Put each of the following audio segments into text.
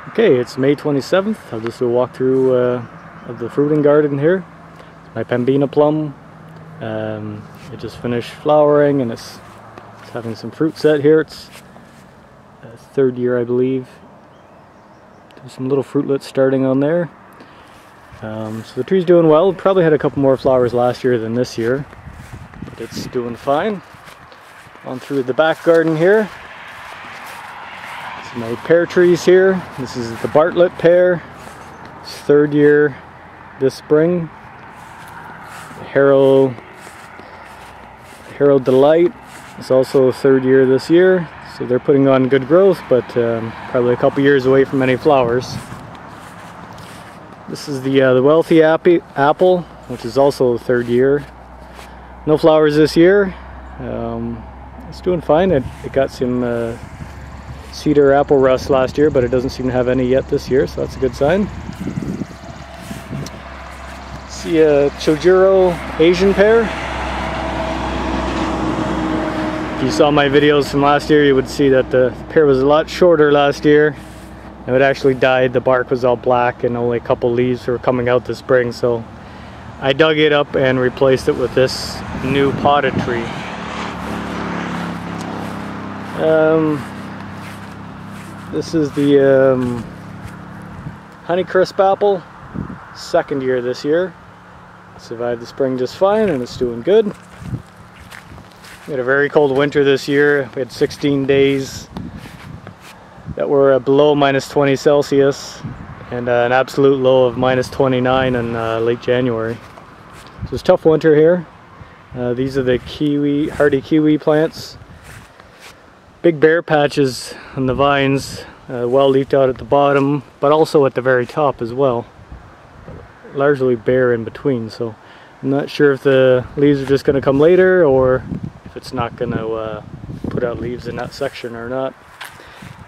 Okay, it's May 27th. I'll just do a walkthrough of the fruiting garden here. My Pembina plum. It just finished flowering and it's having some fruit set here. It's third year, I believe. There's some little fruitlets starting on there. So the tree's doing well. It probably had a couple more flowers last year than this year, but it's doing fine. On through the back garden here. My pear trees here. This is the Bartlett pear. It's third year this spring. Harrow Delight. It's also third year this year. So they're putting on good growth, but probably a couple years away from any flowers. This is the Wealthy apple, which is also third year. No flowers this year. It's doing fine. It got some cedar apple rust last year, but it doesn't seem to have any yet this year, so that's a good sign. See a Chojuro Asian pear. If you saw my videos from last year, you would see that the pear was a lot shorter last year. It actually died. The bark was all black and only a couple leaves were coming out this spring, so I dug it up and replaced it with this new potted tree. This is the Honeycrisp apple, second year this year. Survived the spring just fine and it's doing good. We had a very cold winter this year. We had 16 days that were below -20 Celsius and an absolute low of -29 in late January. So it's a tough winter here. These are the hardy kiwi plants. Big bare patches on the vines, well leafed out at the bottom, but also at the very top as well. Largely bare in between, so I'm not sure if the leaves are just going to come later or if it's not going to put out leaves in that section or not.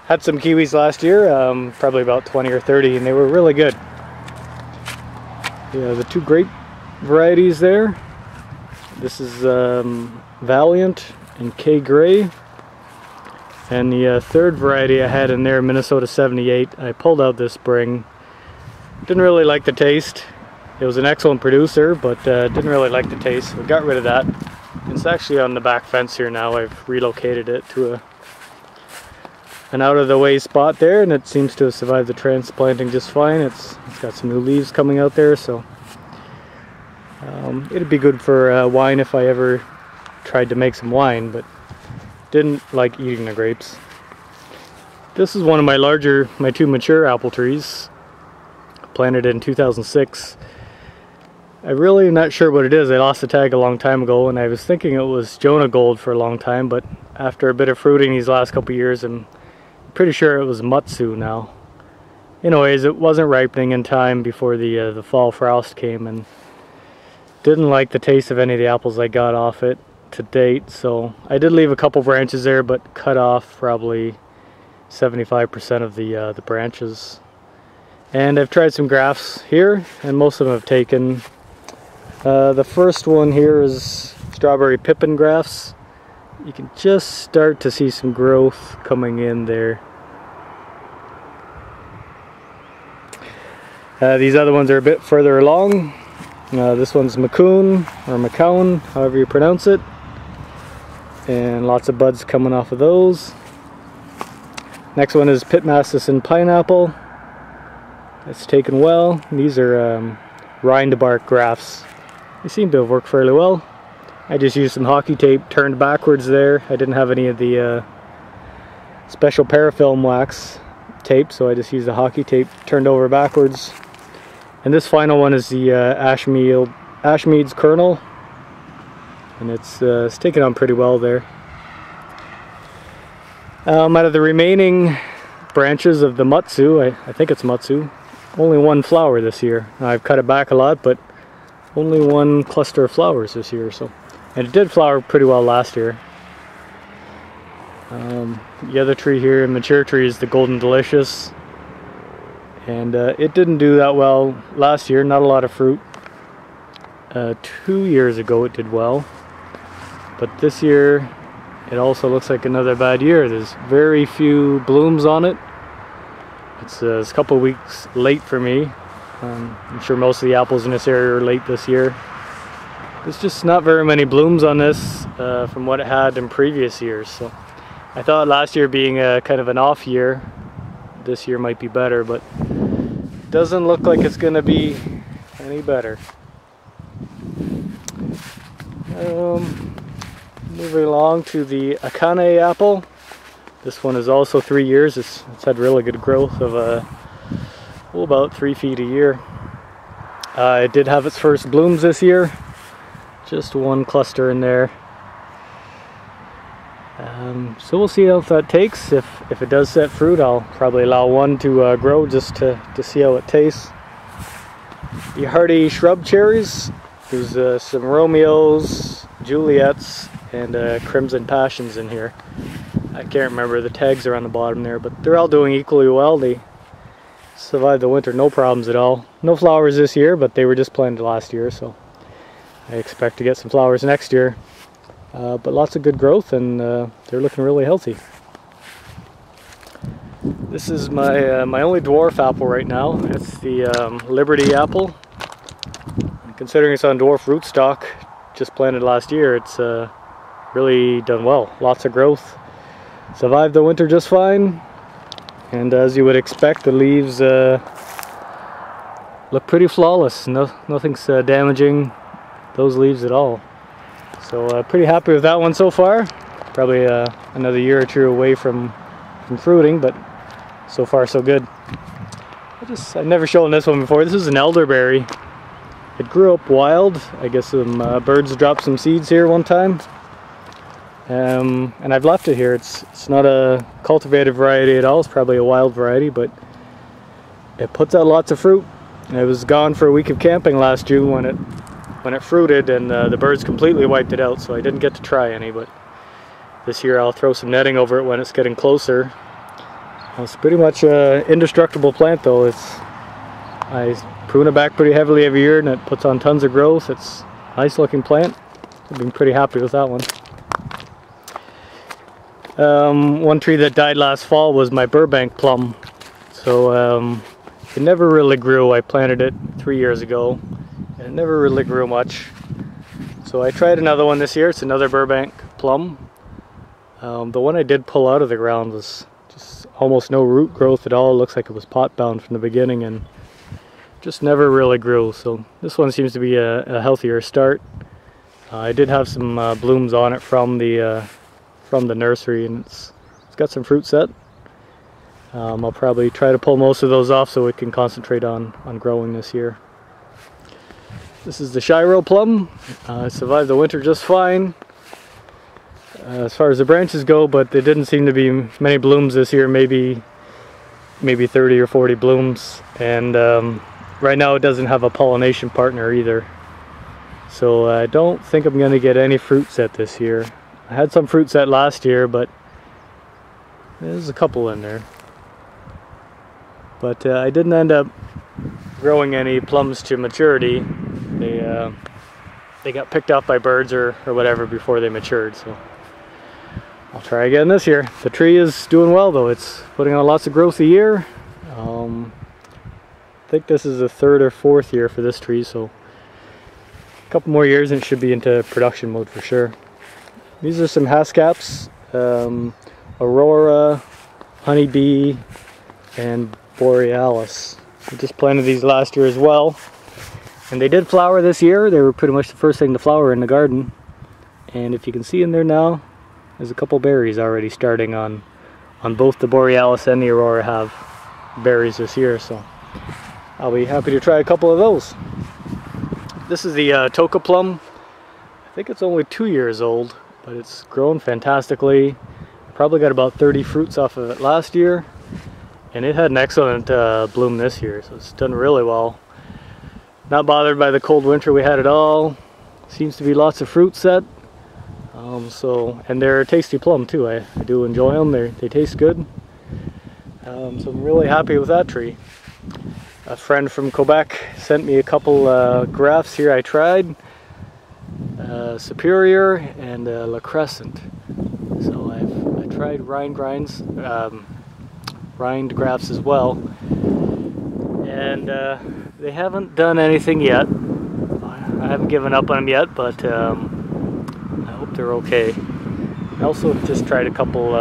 Had some kiwis last year, probably about 20 or 30, and they were really good. Yeah, the two grape varieties there. This is Valiant and K Gray. And the third variety I had in there, Minnesota 78, I pulled out this spring. Didn't really like the taste. It was an excellent producer, but didn't really like the taste. So we got rid of that. It's actually on the back fence here now. I've relocated it to an out-of-the-way spot there, and it seems to have survived the transplanting just fine. It's got some new leaves coming out there, so it'd be good for wine if I ever tried to make some wine, but didn't like eating the grapes. This is one of my two mature apple trees, planted in 2006. I'm really not sure what it is. I lost the tag a long time ago, and I was thinking it was Jonah Gold for a long time, but after a bit of fruiting these last couple years, I'm pretty sure it was Mutsu now. Anyways, it wasn't ripening in time before the fall frost came, and didn't like the taste of any of the apples I got off it to date, so I did leave a couple branches there, but cut off probably 75% of the branches. And I've tried some grafts here, and most of them have taken. The first one here is strawberry pippin grafts. You can just start to see some growth coming in there. These other ones are a bit further along. This one's Macoun, or Macoun, however you pronounce it. And lots of buds coming off of those. Next one is Pitmasterson pineapple. It's taken well. These are rind bark grafts. They seem to have worked fairly well. I just used some hockey tape turned backwards there. I didn't have any of the special parafilm wax tape, so I just used the hockey tape turned over backwards. And this final one is the Ashmead's kernel. And it's taken on pretty well there. Out of the remaining branches of the Mutsu, I think it's Mutsu, only one flower this year. I've cut it back a lot, but only one cluster of flowers this year. So, and it did flower pretty well last year. The other tree here, mature tree, is the Golden Delicious, and it didn't do that well last year. Not a lot of fruit. 2 years ago it did well. But this year it also looks like another bad year. There's very few blooms on it. It's a couple weeks late for me. I'm sure most of the apples in this area are late this year. There's just not very many blooms on this from what it had in previous years. So I thought last year being a kind of an off year, this year might be better, but it doesn't look like it's going to be any better. Moving along to the Akane apple. This one is also 3 years. It's had really good growth of about 3 feet a year. It did have its first blooms this year. Just one cluster in there. So we'll see how that takes. If it does set fruit, I'll probably allow one to grow just to see how it tastes. The hardy shrub cherries. There's some Romeos, Juliets, and Crimson Passions in here. I can't remember, the tags are on the bottom there, but they're all doing equally well. They survived the winter, no problems at all. No flowers this year, but they were just planted last year, so I expect to get some flowers next year. But lots of good growth, and they're looking really healthy. This is my only dwarf apple right now. It's the Liberty apple. Considering it's on dwarf rootstock, just planted last year, it's really done well. Lots of growth. Survived the winter just fine. And as you would expect, the leaves look pretty flawless. Nothing's damaging those leaves at all. So pretty happy with that one so far. Probably another year or two away from fruiting, but so far so good. I've never shown this one before. This is an elderberry. It grew up wild. I guess some birds dropped some seeds here one time. And I've left it here. It's not a cultivated variety at all. It's probably a wild variety, but it puts out lots of fruit. And it was gone for a week of camping last June when it fruited, and the birds completely wiped it out, so I didn't get to try any. But this year I'll throw some netting over it when it's getting closer. It's pretty much an indestructible plant though. I prune it back pretty heavily every year, and it puts on tons of growth. It's a nice looking plant. I've been pretty happy with that one. One tree that died last fall was my Burbank plum. So it never really grew. I planted it 3 years ago, and it never really grew much. So I tried another one this year. It's another Burbank plum. The one I did pull out of the ground was just almost no root growth at all. It looks like it was pot bound from the beginning and just never really grew. So this one seems to be a healthier start. I did have some blooms on it from the nursery, and it's got some fruit set. I'll probably try to pull most of those off so it can concentrate on growing this year. This is the Shiro plum. It survived the winter just fine as far as the branches go, but there didn't seem to be many blooms this year, maybe 30 or 40 blooms, and right now it doesn't have a pollination partner either. So I don't think I'm going to get any fruit set this year. I had some fruit set last year, but there's a couple in there. But I didn't end up growing any plums to maturity. They got picked off by birds or whatever before they matured. So I'll try again this year. The tree is doing well though. It's putting on lots of growth a year. I think this is the 3rd or 4th year for this tree, so a couple more years and it should be into production mode for sure. These are some hascaps, Aurora, Honeybee, and Borealis. I just planted these last year as well, and they did flower this year. They were pretty much the first thing to flower in the garden, and if you can see in there now, there's a couple berries already starting on both the Borealis and the Aurora have berries this year, so I'll be happy to try a couple of those. This is the Toka plum. I think it's only 2 years old, but it's grown fantastically. Probably got about 30 fruits off of it last year, and it had an excellent bloom this year, so it's done really well. Not bothered by the cold winter we had at all. Seems to be lots of fruit set. And they're a tasty plum too. I do enjoy them. They taste good. So I'm really happy with that tree. A friend from Quebec sent me a couple grafts here I tried. Superior and La Crescent. So I tried rind grinds. rind grafts as well. And they haven't done anything yet. I haven't given up on them yet, but I hope they're okay. I also just tried a couple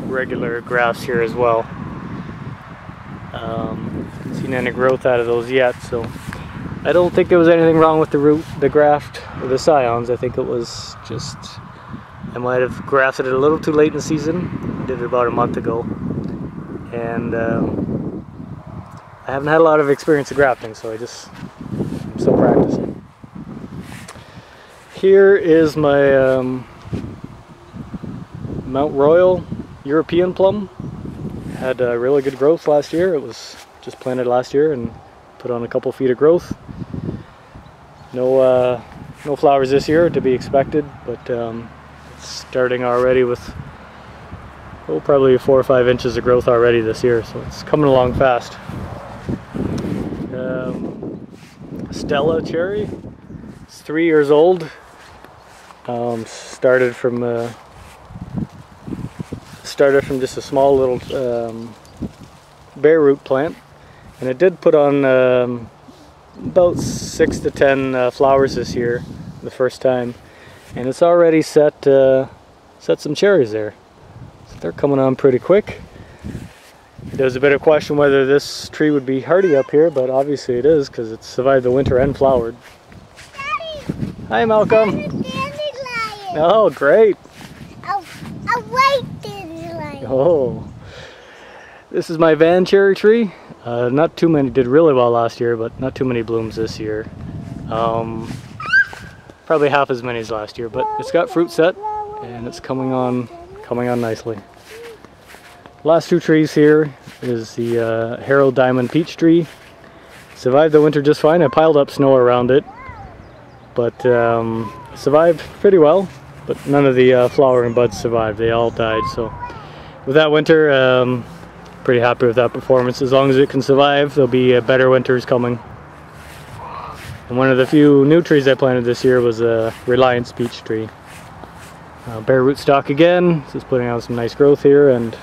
regular grafts here as well. Haven't seen any growth out of those yet, so I don't think there was anything wrong with the root, the graft, or the scions. I think it was just, I might have grafted it a little too late in the season. I did it about a month ago, and I haven't had a lot of experience of grafting, so I'm still practicing. Here is my Mount Royal European plum. Had really good growth last year. It was just planted last year and put on a couple feet of growth. No flowers this year, to be expected, but it's starting already with probably 4 or 5 inches of growth already this year, so it's coming along fast. Stella cherry. It's 3 years old. Started from just a small little bare root plant, and it did put on about 6 to 10 flowers this year, the first time, and it's already set some cherries there. So they're coming on pretty quick. There was a bit of question whether this tree would be hardy up here, but obviously it is, because it's survived the winter and flowered. Daddy, hi, Malcolm. Oh, great. A white dandelion. Oh, this is my van cherry tree. Not too many, did really well last year, but not too many blooms this year. Probably half as many as last year, but it's got fruit set and it's coming on nicely. Last 2 trees here is the Harold Diamond peach tree. Survived the winter just fine. I piled up snow around it, but survived pretty well. But none of the flowering buds survived. They all died. So with that winter, pretty happy with that performance. As long as it can survive, there'll be better winters coming. And one of the few new trees I planted this year was a Reliance peach tree. Bare rootstock again. Just putting out some nice growth here, and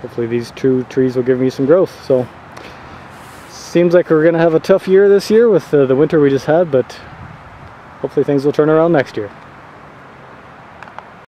hopefully these 2 trees will give me some growth. So seems like we're gonna have a tough year this year with the winter we just had, but hopefully things will turn around next year.